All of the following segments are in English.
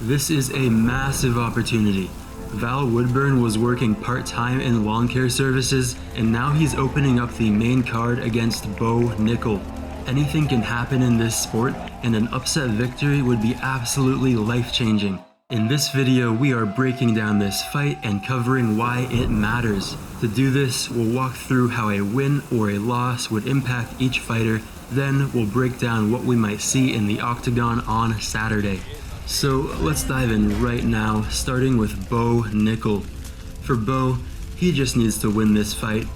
This is a massive opportunity. Val Woodburn was working part-time in lawn care services, and now he's opening up the main card against Bo Nickal. Anything can happen in this sport, and an upset victory would be absolutely life-changing. In this video, we are breaking down this fight and covering why it matters. To do this, we'll walk through how a win or a loss would impact each fighter, then we'll break down what we might see in the octagon on Saturday. So let's dive in right now, starting with Bo Nickal. For Bo, he just needs to win this fight.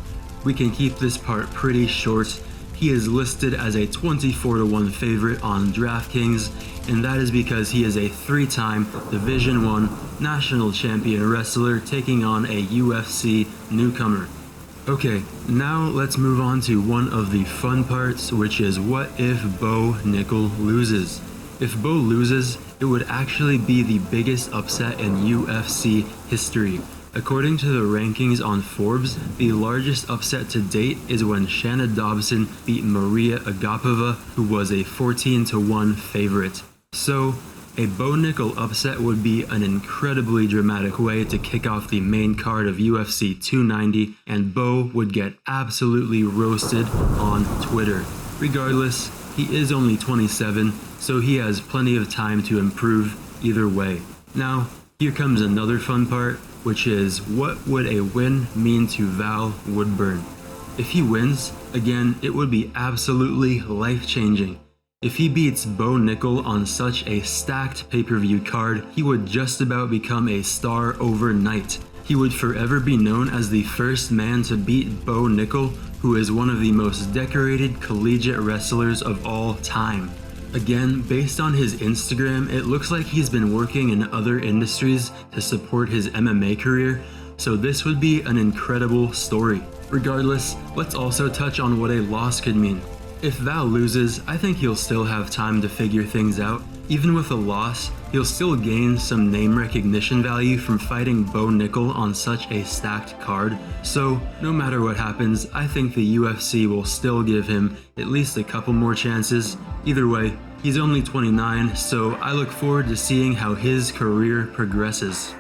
We can keep this part pretty short. He is listed as a 24-1 favorite on DraftKings, and that is because he is a three-time Division I national champion wrestler taking on a UFC newcomer. Okay, now let's move on to one of the fun parts, which is what if Bo Nickal loses? If Bo loses, it would actually be the biggest upset in UFC history. According to the rankings on Forbes, the largest upset to date is when Shanna Dobson beat Maria Agapova, who was a 14-1 favorite. So, a Bo Nickal upset would be an incredibly dramatic way to kick off the main card of UFC 290, and Bo would get absolutely roasted on Twitter. Regardless, he is only 27, so he has plenty of time to improve either way. Now, here comes another fun part, which is what would a win mean to Val Woodburn? If he wins, again, it would be absolutely life-changing. If he beats Bo Nickal on such a stacked pay-per-view card, he would just about become a star overnight. He would forever be known as the first man to beat Bo Nickal, who is one of the most decorated collegiate wrestlers of all time. Again, based on his Instagram, it looks like he's been working in other industries to support his MMA career, so this would be an incredible story. Regardless, let's also touch on what a loss could mean. If Val loses, I think he'll still have time to figure things out. Even with a loss, he'll still gain some name recognition value from fighting Bo Nickal on such a stacked card. So, no matter what happens, I think the UFC will still give him at least a couple more chances. Either way, he's only 29, so I look forward to seeing how his career progresses.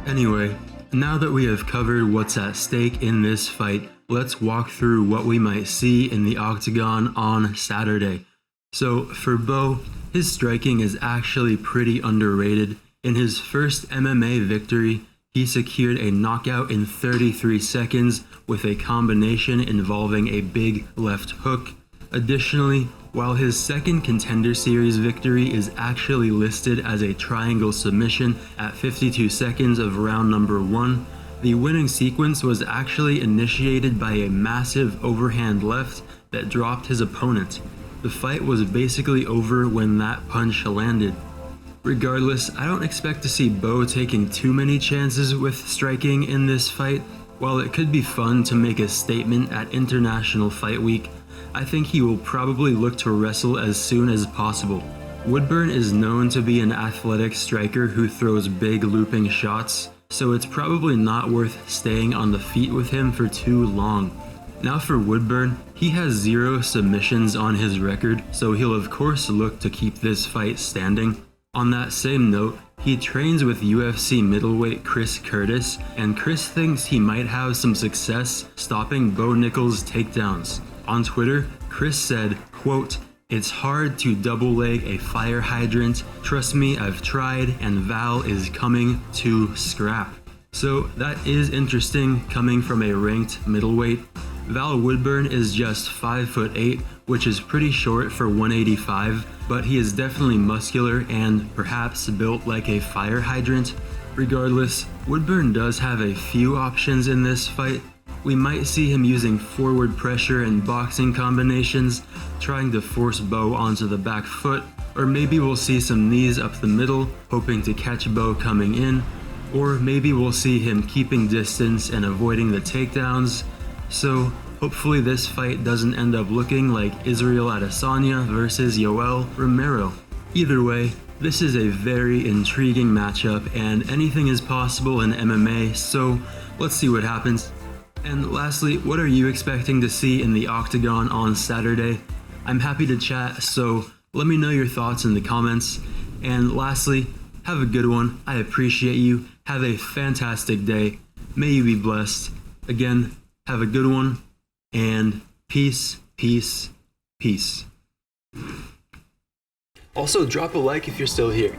Anyway, now that we have covered what's at stake in this fight, let's walk through what we might see in the octagon on Saturday. So, for Bo, his striking is actually pretty underrated. In his first MMA victory, he secured a knockout in 33 seconds with a combination involving a big left hook. Additionally, while his second Contender Series victory is actually listed as a triangle submission at 52 seconds of round number 1, the winning sequence was actually initiated by a massive overhand left that dropped his opponent. The fight was basically over when that punch landed. Regardless, I don't expect to see Bo taking too many chances with striking in this fight. While it could be fun to make a statement at International Fight Week, I think he will probably look to wrestle as soon as possible. Woodburn is known to be an athletic striker who throws big looping shots, so it's probably not worth staying on the feet with him for too long. Now for Woodburn, he has 0 submissions on his record, so he'll of course look to keep this fight standing. On that same note, he trains with UFC middleweight Chris Curtis, and Chris thinks he might have some success stopping Bo Nickal's takedowns. On Twitter, Chris said, quote, "It's hard to double leg a fire hydrant. Trust me, I've tried, and Val is coming to scrap." So that is interesting coming from a ranked middleweight. Val Woodburn is just 5'8", which is pretty short for 185, but he is definitely muscular and perhaps built like a fire hydrant. Regardless, Woodburn does have a few options in this fight. We might see him using forward pressure and boxing combinations, trying to force Bo onto the back foot, or maybe we'll see some knees up the middle, hoping to catch Bo coming in, or maybe we'll see him keeping distance and avoiding the takedowns. So hopefully this fight doesn't end up looking like Israel Adesanya versus Yoel Romero. Either way, this is a very intriguing matchup, and anything is possible in MMA, so let's see what happens. And lastly, what are you expecting to see in the octagon on Saturday? I'm happy to chat, so let me know your thoughts in the comments. And lastly, Have a good one. I appreciate you. Have a fantastic day. May you be blessed. Again, have a good one. And peace, peace, peace. Also, drop a like if you're still here.